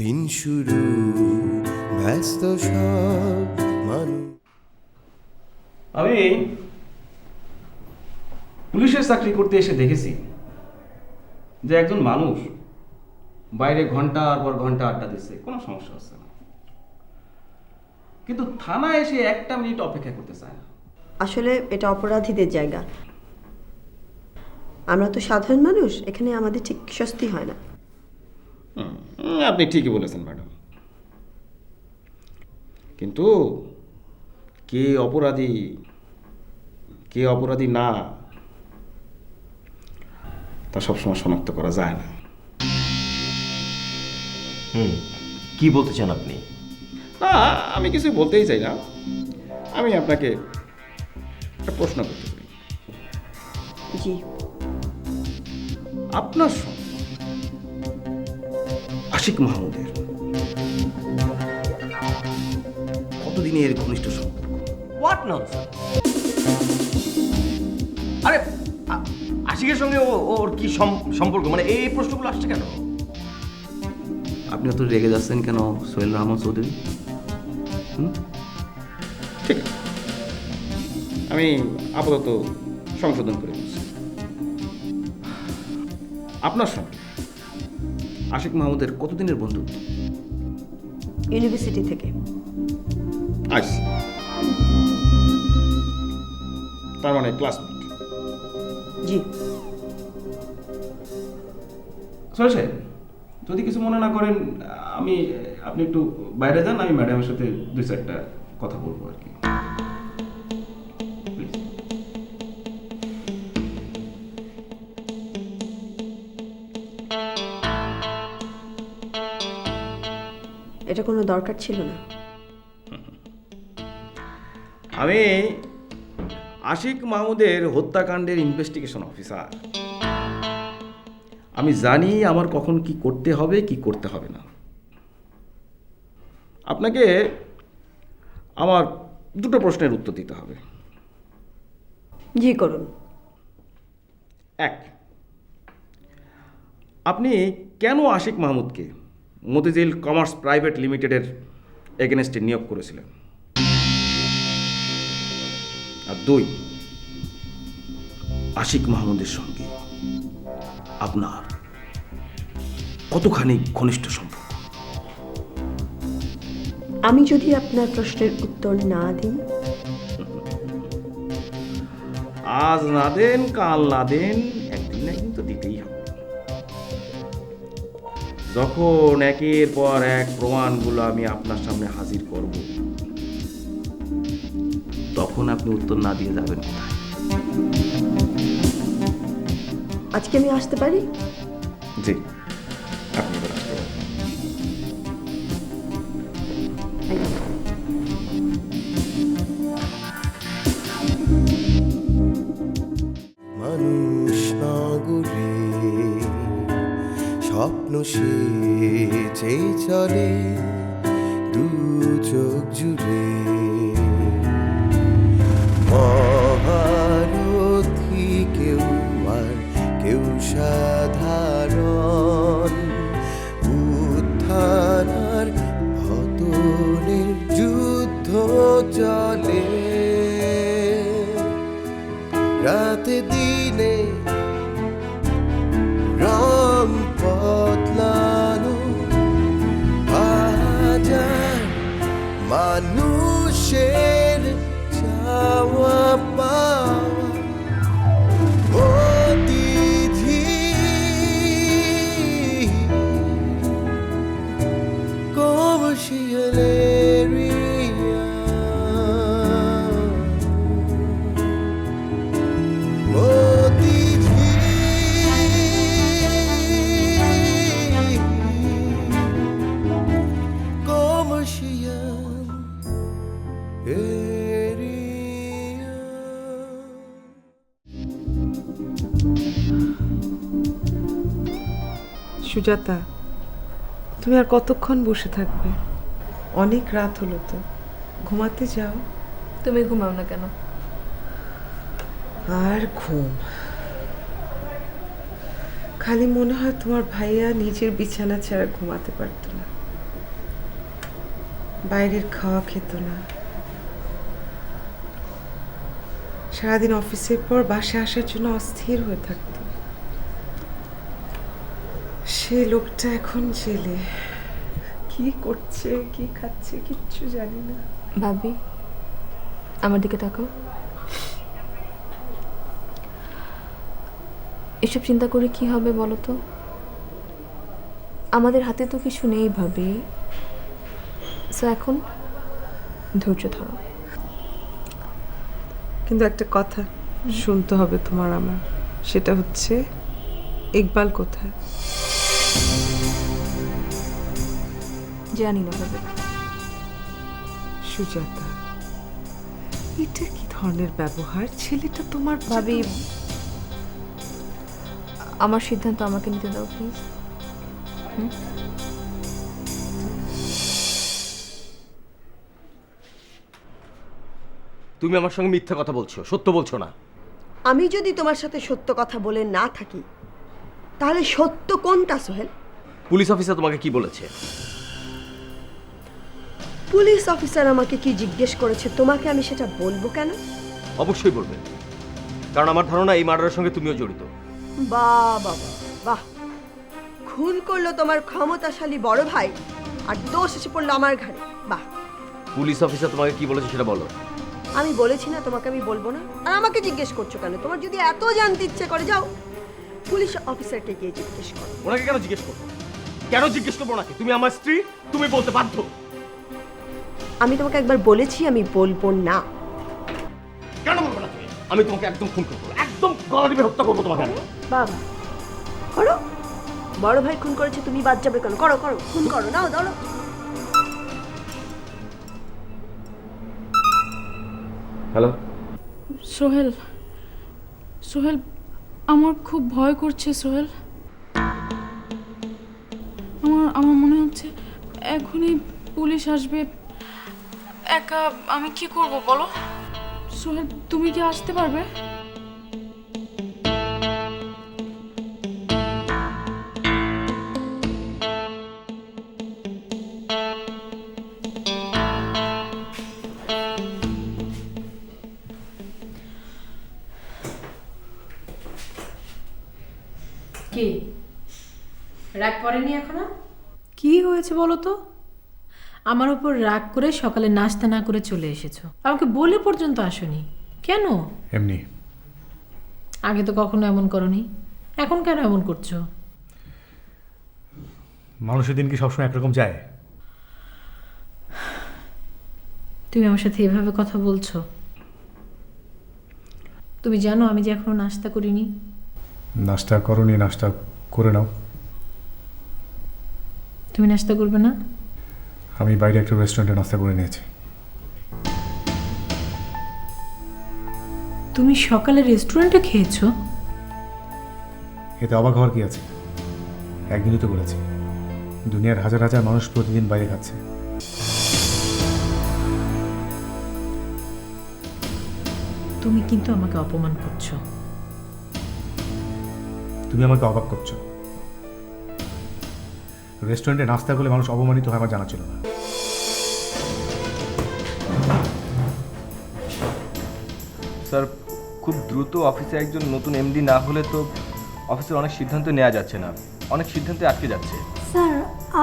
দিন শুরু ব্যস্ত সব মানুষ। আমি পুলিশের চাকরি করতে এসে দেখেছি যে একজন মানুষ বাইরে ঘন্টার পর ঘন্টা আড্ডা দিচ্ছে, কোনো সমস্যা হচ্ছে না, কিন্তু থানায় এসে একটা মিনিট অপেক্ষা করতে চায় না। আসলে এটা অপরাধীদের জায়গা। আমরা তো সাধারণ মানুষ, এখানে আমাদের ঠিক স্বস্তি হয় না। আপনি ঠিকই বলেছেন ম্যাডাম, কিন্তু কে অপরাধী কে অপরাধী না তা সবসময় শনাক্ত করা যায় না। কি বলতে চান আপনি? না, আমি কিছু বলতেই চাই না, আমি আপনাকে একটা প্রশ্ন করতে পারি। জি। আপনার সঙ্গে আশিক মাহমুদের কতদিনের ঘনিষ্ঠ সম্পর্ক? What nonsense! আরে আশিকের সঙ্গে ওর কি সম্পর্ক? মানে এই প্রশ্নগুলো আসছে কেন? আপনি অত রেগে যাচ্ছেন কেন সোহেল রহমান চৌধুরী? ঠিক আছে, আমি আপাতত সংশোধন করে দিচ্ছি। আপনার সঙ্গে আশিক মাহমুদের কতদিনের বন্ধুত্ব? ইউনিভার্সিটি থেকে। আচ্ছা, তার মানে ক্লাসমেট। জি। সোহেল সাহেব, যদি কিছু মনে না করেন, আপনি একটু বাইরে যান, আমি ম্যাডামের সাথে দুই চারটা কথা বলবো আর কি। প্লিজ। এটা কোনো দরকার ছিল না। আমি আশিক মাহমুদের হত্যাকাণ্ডের ইনভেস্টিগেশন অফিসার। আমি জানি আমার কখন কি করতে হবে কি করতে হবে না। আপনাকে আমার দুটো প্রশ্নের উত্তর দিতে হবে। জি করুন। এক, আপনি কেন আশিক মাহমুদকে মতিঝিল কমার্স প্রাইভেট লিমিটেডের এগেনস্টে নিয়োগ করেছিলেন? আর দুই, আশিক মাহমুদের সঙ্গে আপনার কতখানি ঘনিষ্ঠ সম্পর্ক? আমি যদি আপনার প্রশ্নের উত্তর না দিই? আজ না দেন কাল না দেন, একদিন না একদিন তো দিতেই হবে। যখন একের পর এক প্রমাণগুলো আমি আপনার সামনে হাজির করব, তখন আপনি উত্তর না দিয়ে যাবেন কোথায়? আজকে আমি আসতে পারি? জি, আপনি এবার আসতে পারেন। মানুষ নগরে স্বপ্ন সে যে চলে দু চোখ জুড়ে, মহারথী কেউ আর কেউ সাধারণ, উত্থান আর পতনের যুদ্ধ চলে রাতে দিনে, রং বদলানো বাজার মানুষের চাওয়া পাওয়া অতিথি commercial area, commercial area. Sujata, তুমি আর কতক্ষণ বসে থাকবে? অনেক রাত হলো তো, ঘুমাতে যাও। তুমি ঘুমাও না কেন? আর ঘুম, খালি মনে হয় তোমার ভাইয়া নিজের বিছানা ছাড়া ঘুমাতে পারতো না। বাইরের খাওয়া খেত না, সারাদিন অফিসের পর বাসায় আসার জন্য অস্থির হয়ে থাকত। সে লোকটা এখন জেলে, কি করছে কি খাচ্ছে কিচ্ছু জানি না। ভাবি, আমার দিকে তাকাও। এসব চিন্তা করে কি হবে বলো তো? আমাদের হাতে তো কিছু নেই ভাবি। সো এখন ধৈর্য ধরো। কিন্তু একটা কথা শুনতে হবে তোমার আমার, সেটা হচ্ছে ইকবাল কোথায়? জানি না ভাবি। সুজাতা, এটা কি ধরনের ব্যবহার? ছেলেটা তোমার ভাবি, আমার সিদ্ধান্ত আমাকে নিতে দাও প্লিজ। তুমি আমার সঙ্গে মিথ্যা কথা বলছো, সত্য বলছো না। আমি যদি তোমার সাথে সত্য কথা বলে না থাকি তাহলে সত্য কোনটা সোহেল? পুলিশ অফিসার তোমাকে কি বলেছে? পুলিশ অফিসার আমাকে কি জিজ্ঞেস করেছে তোমাকে আমি সেটা বলবো কেন? অবশ্যই বলবে, কারণ আমার ধারণা এই মার্ডারের সঙ্গে তুমিও জড়িত। বাহ বাবা বাহ, খুন করলো তোমার ক্ষমতাশালী বড় ভাই আর দোষ এসে পড়লো আমার ঘাড়ে। বাহ, পুলিশ অফিসার তোমাকে কি বলেছে সেটা বলো। আমি বলেছি না তোমাকে আমি বলবো না, আর আমাকে জিজ্ঞেস করছো কেন? তোমার যদি এত জানতে ইচ্ছে করে যাও পুলিশ অফিসারকে গিয়ে জিজ্ঞেস করো। ওনাকে কেন জিজ্ঞেস করবো? কেন জিজ্ঞেস করবো ওনাকে? তুমি আমার স্ত্রী, তুমি বলতে বাধ্য। আমি তোমাকে একবার বলেছি আমি বলবো না। কেন বলবো না তুমি? আমি তোমাকে একদম খুন করবো, একদম গলা টিপে হত্যা করবো তোমাকে আমি। বাবা করো, বড় ভাই খুন করেছে তুমি বাদ যাবে কেন? করো করো, খুন করো, নাও ধরো। হ্যালো সোহেল, সোহেল, আমার খুব ভয় করছে সোহেল। আমার মনে হচ্ছে এখনই পুলিশ আসবে। একা আমি কি করব বলো? সোহেল, তুমি কি আসতে পারবে? কি রাগ করেনি এখনো? কি হয়েছে বলো তো? আমার উপর রাগ করে সকালে নাস্তা না করে চলে এসেছো, আমাকে বলে পর্যন্ত আসোনি কেন? এমনি। আগে তো কখনো এমন করনি, এখন কেন এমন করছো? মানুষের দিন কি সবসময় একরকম যায়? তুমি আমার সাথে এভাবে কথা বলছো? তুমি জানো আমি যে এখনো নাস্তা করিনি। নাস্তা করনি, নাস্তা করে নাও। তুমি নাস্তা করবে না? আমি বাইরে একটা রেস্টুরেন্টে নাস্তা করে নিয়েছি। তুমি সকালে রেস্টুরেন্টে খেয়েছো? এতে অবাক হওয়ার কি আছে? একদিনই তো করেছি। দুনিয়ার হাজার হাজার মানুষ প্রতিদিন বাইরে খাচ্ছে। তুমি কিন্তু আমাকে অপমান করছো। তুমি আমাকে অবাক করছো। রেস্টুরেন্টে নাস্তা করলে মানুষ অপমানিত হয় আমার জানা ছিল না। স্যার, খুব দ্রুত অফিসে একজন নতুন এমডি না হলে তো অফিসের অনেক সিদ্ধান্ত নেওয়া যাচ্ছে না, অনেক সিদ্ধান্তে আটকে যাচ্ছে। স্যার,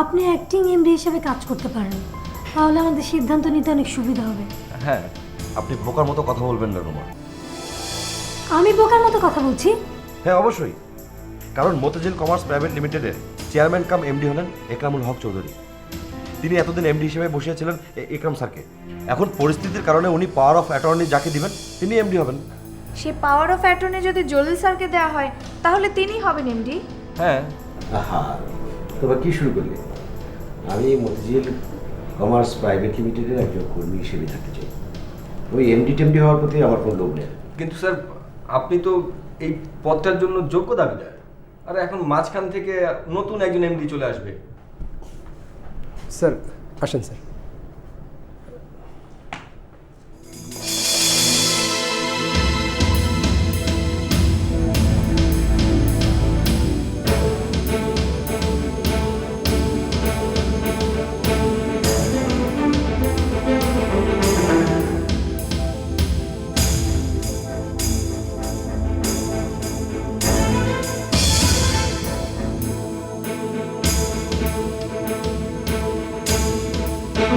আপনি অ্যাক্টিং এমডি হিসেবে কাজ করতে পারেন, তাহলে আমাদের সিদ্ধান্ত নিতে অনেক সুবিধা হবে। হ্যাঁ, আপনি বোকার মতো কথা বলবেন না রুমা। আমি বোকার মতো কথা বলছি? হ্যাঁ অবশ্যই, কারণ মতিঝিল কমার্স প্রাইভেট লিমিটেডের চেয়ারম্যান কাম এমডি হলেন একরামুল হক চৌধুরী। তিনি এতদিন এমডি হিসেবে বসিয়েছিলেন একরাম স্যারকে। এখন পরিস্থিতির কারণে উনি পাওয়ার অফ অ্যাটর্নি যাকে দিবেন তিনি এমডি হবেন। সে পাওয়ার অফ অ্যাটর্নি যদি জলিল স্যারকে দেওয়া হয় তাহলে তিনিই হবেন এমডি। হ্যাঁ। আহা, তবে কি শুরু করলে? আমি মতিঝিল কমার্স প্রাইভেট লিমিটেডের একজন কর্মী হিসেবে থাকতে চাই। ওই এমডি টেমডি হওয়ার প্রতি আমার কোনো লোভ নেই। কিন্তু স্যার, আপনি তো এই পদটার জন্য যোগ্য দাবিদার, আর এখন মাঝখান থেকে নতুন একজন এমডি চলে আসবে। স্যার আসেন স্যার। তাহলে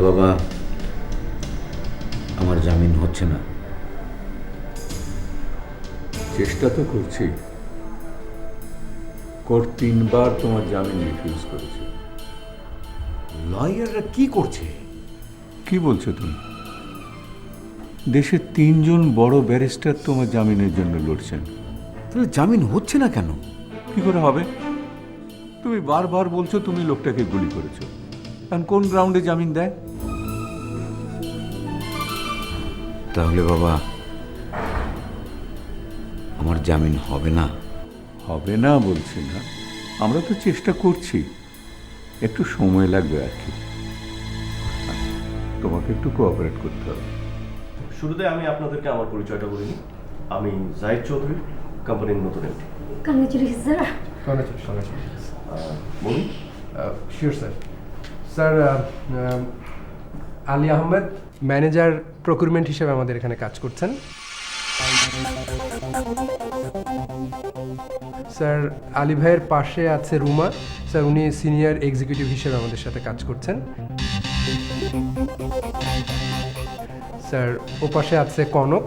বাবা আমার জামিন হচ্ছে না? চেষ্টা তো করছি। কোর্ট 3 বার তোমার জামিন রিফিউজ করেছে। লয়াররা কি করছে? কি বলছো তুমি? দেশের 3 জন বড় ব্যারিস্টার তোমার জামিনের জন্য লড়ছেন। তাহলে জামিন হচ্ছে না কেন? কি করে হবে? তুমি বারবার বলছো তুমি লোকটাকে গুলি করেছো। এখন কোন গ্রাউন্ডে জামিন দেয়? তাহলে বাবা আমার জামিন হবে না? হবে না বলছি না, আমরা তো চেষ্টা করছি, একটু সময় লাগবে আর কি। তোমাকে একটু কোঅপারেট করতে হবে। শুরুতে আমি আপনাদেরকে আমার পরিচয়টা করে নিই। আমি জাহিদ চৌধুরী, কোম্পানির নতুন এমডি। Congratulation sir. বলুন। Sure sir. Sir, Ali Ahmed manager procurement হিসেবে আমাদের এখানে কাজ করছেন। স্যার, আলী ভাইয়ের পাশে আছে রুমা। স্যার, উনি সিনিয়র এক্সিকিউটিভ হিসেবে আমাদের সাথে কাজ করছেন। স্যার, ও পাশে আছে কনক,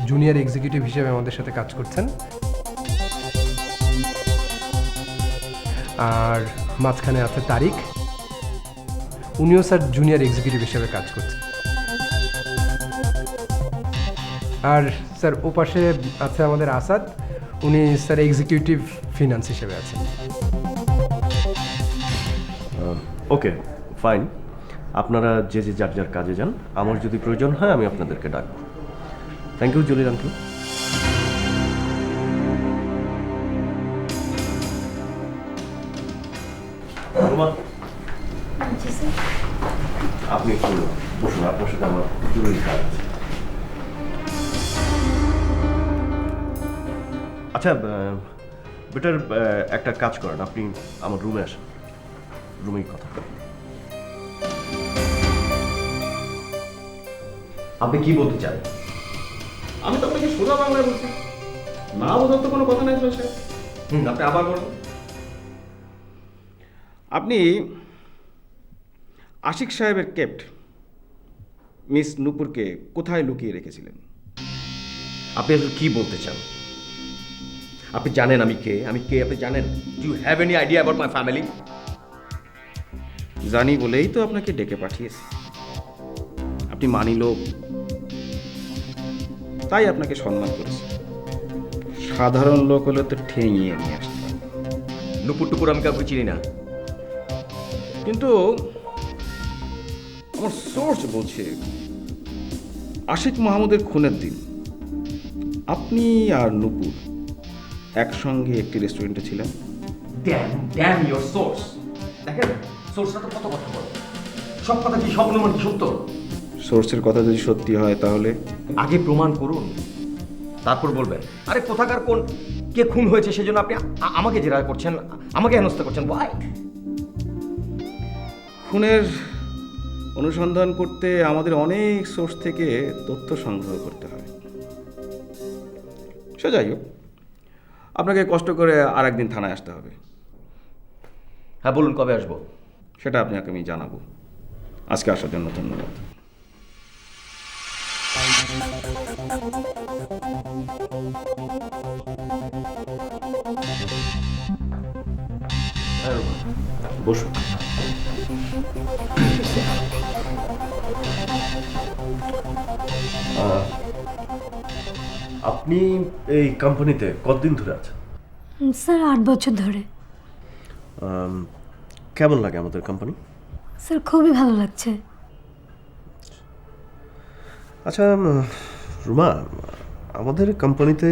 জুনিয়র এক্সিকিউটিভ হিসেবে আমাদের সাথে কাজ করছেন। আর মাঝখানে আছে তারিক, উনিও স্যার জুনিয়র এক্সিকিউটিভ হিসেবে কাজ করছেন। আর স্যার, ও পাশে আছে আমাদের আসাদ, উনি স্যার এক্সিকিউটিভ ফিনান্স হিসেবে আছেন। ওকে, ফাইন। আপনারা যে যে যার যার কাজে যান। আমার যদি প্রয়োজন হয় আমি আপনাদেরকে ডাকবো। Thank you Jalil uncle. আপনি একটু বসুন, আপনার সাথে আমার জরুরি কাজ আছে। আচ্ছা বেটার একটা কাজ করেন, আপনি আমার রুমে আসেন, রুমেই কথা বলেন। আপনি কি বলতে চান? আমি তো আপনাকে সোজা বাংলায় বলছি, না বোঝার তো কোনো কথা নাই স্যার। আপনি আবার বলুন। আপনি আশিক সাহেবের কেপ্ট মিস নূপুরকে কোথায় লুকিয়ে রেখেছিলেন? আপনি আসলে কি বলতে চান? আপনি জানেন আমি কে? আপনি জানেন? Do you have any idea about my family? জানি বলেই তো আপনাকে ডেকে পাঠিয়েছি। আপনি মানি লোক, তাই আপনাকে সম্মান করেছি। সাধারণ লোক হলে তো ঠেঙিয়ে নিয়ে আসতাম। নুপুর টুপুর আমি কাউকে চিনি না। কিন্তু আমার সোর্স বলছে আশিক মাহমুদের খুনের দিন আপনি আর নূপুর একসঙ্গে একটি রেস্টুরেন্টে ছিলেন। Damn your source. দেখেন, সোর্সটা তো কত কথা বলে। সব কথা কি সব অনুমান কি সত্য? সোর্সের কথা যদি সত্যি হয় তাহলে আগে প্রমাণ করুন, তারপর বলবেন। আরে কোথাকার কোন কে খুন হয়েছে সেজন্য আপনি আমাকে জেরা করছেন, আমাকে হেনস্থা করছেন। ভাই, খুনের অনুসন্ধান করতে আমাদের অনেক সোর্স থেকে তথ্য সংগ্রহ করতে হয়। সে যাই হোক, আপনাকে কষ্ট করে আর একদিন থানায় আসতে হবে। হ্যাঁ বলুন, কবে আসবো? সেটা আপনাকে আমি জানাবো। আজকে আসার জন্য ধন্যবাদ। বসুন। আপনি এই কোম্পানিতে কতদিন ধরে আছেন? স্যার 8 বছর ধরে। কেমন লাগে আমাদের কোম্পানি? স্যার খুবই ভালো লাগছে। আচ্ছা রুমা, আমাদের কোম্পানিতে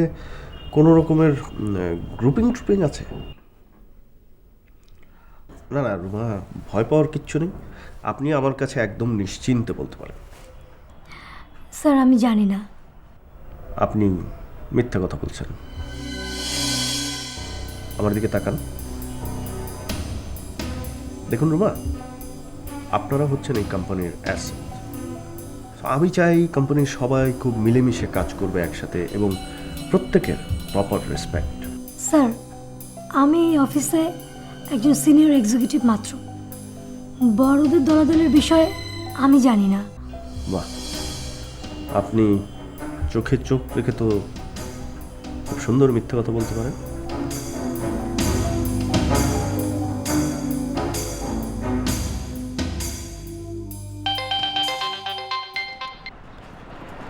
কোনো রকমের গ্রুপিং আছে? না না রুমা, ভয় পাওয়ার কিচ্ছু নেই। আপনি আমার কাছে একদম নিশ্চিন্তে বলতে পারেন। স্যার আমি জানি না। আপনি মিথ্যা কথা বলছেন। আমার দিকে তাকান। দেখুন রুমা, আপনারা হচ্ছেন এই কোম্পানির অ্যাসেট। আমি চাই কোম্পানির সবাই খুব মিলেমিশে কাজ করবে একসাথে এবং প্রত্যেকের প্রপার রেসপেক্ট। স্যার, আমি এই অফিসে একজন সিনিয়র এক্সিকিউটিভ মাত্র। বড়দের দলাদলের বিষয়ে আমি জানি না। বাহ, আপনি চোখে চোখ রেখে তো খুব সুন্দর মিথ্যে কথা বলতে পারেন।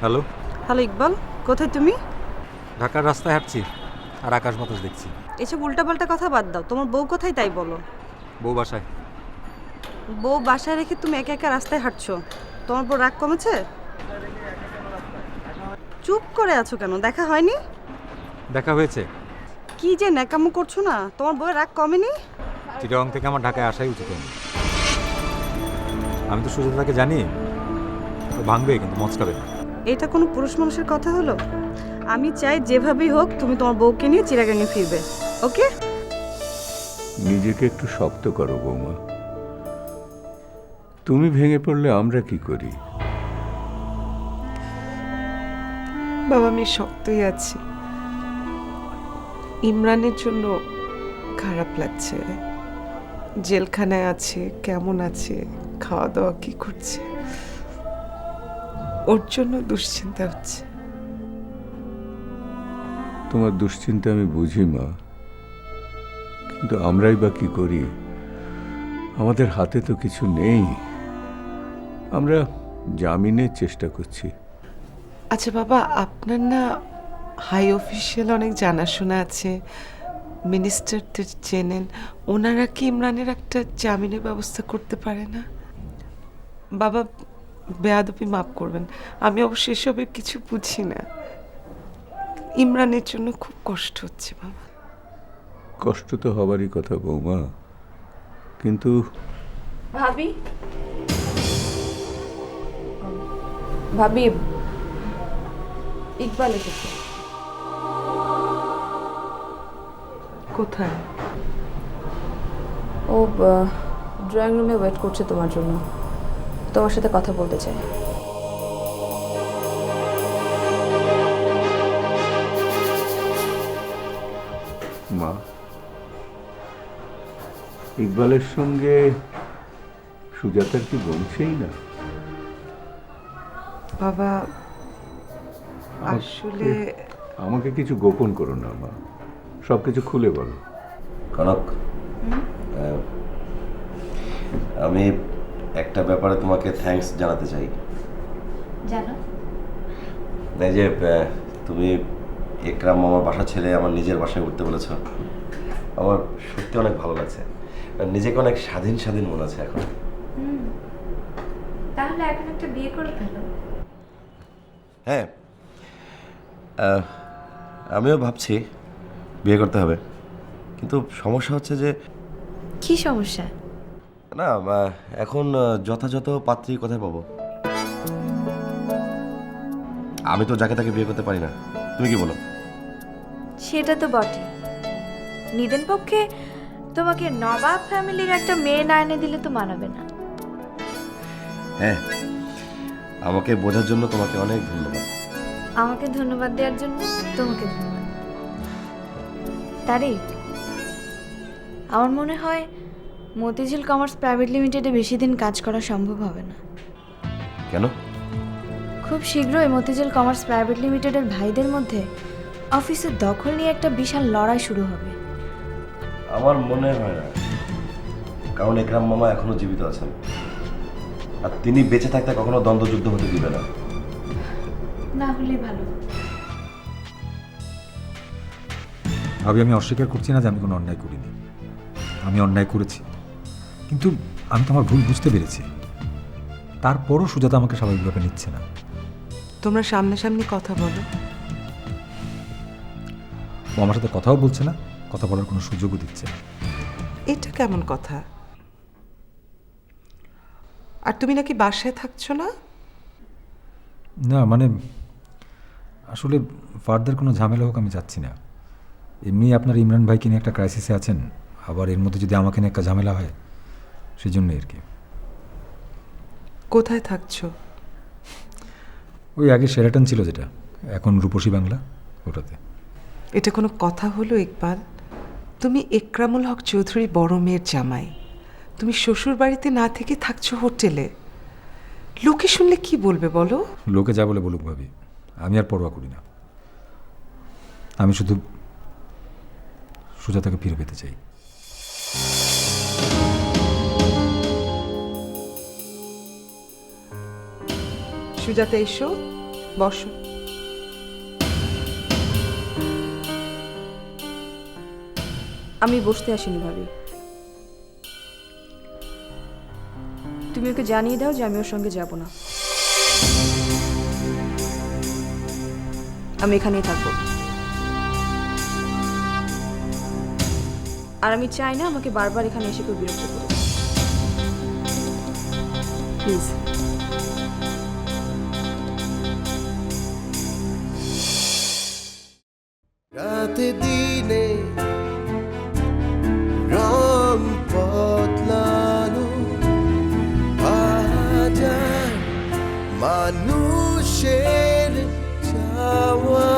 হ্যালো হ্যালো ইকবাল, কোথায় তুমি? ঢাকার রাস্তায় হাঁটছি আর আকাশ বাতাস দেখছি। এসব উল্টাপাল্টা কথা বাদ দাও, তোমার বউ কোথায় তাই বলো। বউ বাসায়। বউ বাসায় রেখে তুমি একা একা রাস্তায় হাঁটছো, তোমার বউ রাগ কমেছে? চুপ করে আছো কেন, দেখা হয়নি? দেখা হয়েছে। কি যে ন্যাকামো করছো না, তোমার বউয়ের রাগ কমেনি? চিটাগং থেকে আমার ঢাকায় আসাই উচিত হয়নি। আমি তো সুজাতাকে জানি ও ভাঙবে কিন্তু মচকাবে না। এটা কোনো পুরুষ মানুষের কথা হলো? আমি চাই যেভাবেই হোক তুমি তোমার বউকে নিয়ে চিটাগাঙে ফিরবে, ওকে? নিজেকে একটু শক্ত করো বৌমা। তুমি ভেঙে পড়লে আমরা কি করি? বাবা, আমি শক্তই আছি। ইমরানের জন্য খারাপ লাগছে। জেলখানায় আছে, কেমন আছে, খাওয়া দাওয়া কি করছে, ওর জন্য দুশ্চিন্তা হচ্ছে। তোমার দুশ্চিন্তা আমি বুঝি মা, কিন্তু আমরাই বা কি করি? আমাদের হাতে তো কিছু নেই। আমরা জামিনের চেষ্টা করছি। আচ্ছা বাবা, আপনার না হাই অফিসিয়াল অনেক জানাশোনা আছে, মিনিস্টারদের চেনেন, ওনারা কি ইমরানের একটা জামিনের ব্যবস্থা করতে পারে না? বাবা, বেয়াদবি মাফ করবেন, আমি অবশ্য এসবের কিছু বুঝি না। ইমরানের জন্য খুব কষ্ট হচ্ছে বাবা। কষ্ট তো হবারই কথা বৌমা, কিন্তু ভাবি ভাবি ইকবাল এসেছে। কোথায়? ও ড্রয়িং রুমে ওয়েট করছে তোমার জন্য, তোমার সাথে কথা বলতে চাই। মা, ইকবালের সঙ্গে সুজাতার কি বলছেই না? বাবা আসলে আমাকে কিছু গোপন করো না মা, সবকিছু খুলে বলো। কনক, আমি একটা ব্যাপারে তোমাকে থ্যাঙ্কস জানাতে চাই। জানো, এই যে তুমি একরাম মামার বাসা ছেড়ে আমার নিজের বাসায় উঠতে বলেছ, আমার সত্যি অনেক ভালো লাগছে। নিজেকে অনেক স্বাধীন স্বাধীন মনে আছে এখন। তাহলে এখন একটা বিয়ে করে ফেলো। হ্যাঁ, আমিও ভাবছি বিয়ে করতে হবে, কিন্তু সমস্যা হচ্ছে যে। কি সমস্যা? না, এখন যথাযথ পাত্রী কোথায় পাবো? আমি তো যাকে তাকে বিয়ে করতে পারি না, তুমি কি বলো? সেটা তো বটে, নিদেন পক্ষে তোমাকে নবাব ফ্যামিলির একটা মেয়ে না এনে দিলে তো মানাবে না। হ্যাঁ, আমাকে বোঝার জন্য তোমাকে অনেক ধন্যবাদ। আমাকে ধন্যবাদ দেওয়ার জন্য তোমাকে ধন্যবাদ। তারিক, আমার মনে হয় মতিঝিল কমার্স প্রাইভেট লিমিটেডে বেশি দিন কাজ করা সম্ভব হবে না। কেন? খুব শীঘ্রই মতিঝিল কমার্স প্রাইভেট লিমিটেডের ভাইদের মধ্যে অফিসের দখল নিয়ে একটা বিশাল লড়াই শুরু হবে। আমার মনে হয় না, কারণ একরাম মামা এখনো জীবিত আছেন, আর তিনি বেঁচে থাকতে কখনো দ্বন্দ্বযুদ্ধ হতে দিবে না। না হলে ভালো। ভাবি, আমি অস্বীকার করছি না যে আমি কোনো অন্যায় করিনি, আমি অন্যায় করেছি, কিন্তু আমি তো আমার ভুল বুঝতে পেরেছি। তারপরও সুজাতা আমাকে স্বাভাবিকভাবে নিচ্ছে না। তোমরা সামনাসামনি কথা বলো। ও আমার সাথে কথাও বলছে না, কথা বলার কোনো সুযোগও দিচ্ছে না। এটা কেমন কথা? আর তুমি নাকি বাসায় থাকছো না? না মানে আসলে ফার্দার কোনো ঝামেলা হোক আমি চাচ্ছি না। এমনি আপনার ইমরান ভাইকে নিয়ে একটা ক্রাইসিসে আছেন, আবার এর মধ্যে যদি আমাকে নিয়ে একটা ঝামেলা হয়, সেই জন্যই আর কি। কোথায় থাকছো? ওই আগে শেরাটন ছিল যেটা, এখন রূপসী বাংলা, ওটাতে। এটা কোনো কথা হলো ইকবাল? তুমি একরামুল হক চৌধুরী বড় মেয়ের জামাই, তুমি শ্বশুর বাড়িতে না থেকে থাকছো হোটেলে। লোকে শুনলে কি বলবে বলো? লোকে যা বলে বলুক ভাবি, আমি আর পরোয়া করি না। আমি শুধু সুজাতাকে ফিরে পেতে চাই। সুজাতা এসো, বসো। আমি বসতে আসিনি ভাবি, তুমি ওকে জানিয়ে দাও যে আমি ওর সঙ্গে যাব না, আমি এখানেই থাকবো। আর আমি চাই না আমাকে বারবার এখানে এসে কেউ বিরক্ত করুক, প্লিজ। রাতে দিনে রং বদলানো হাজার মানুষের চাওয়া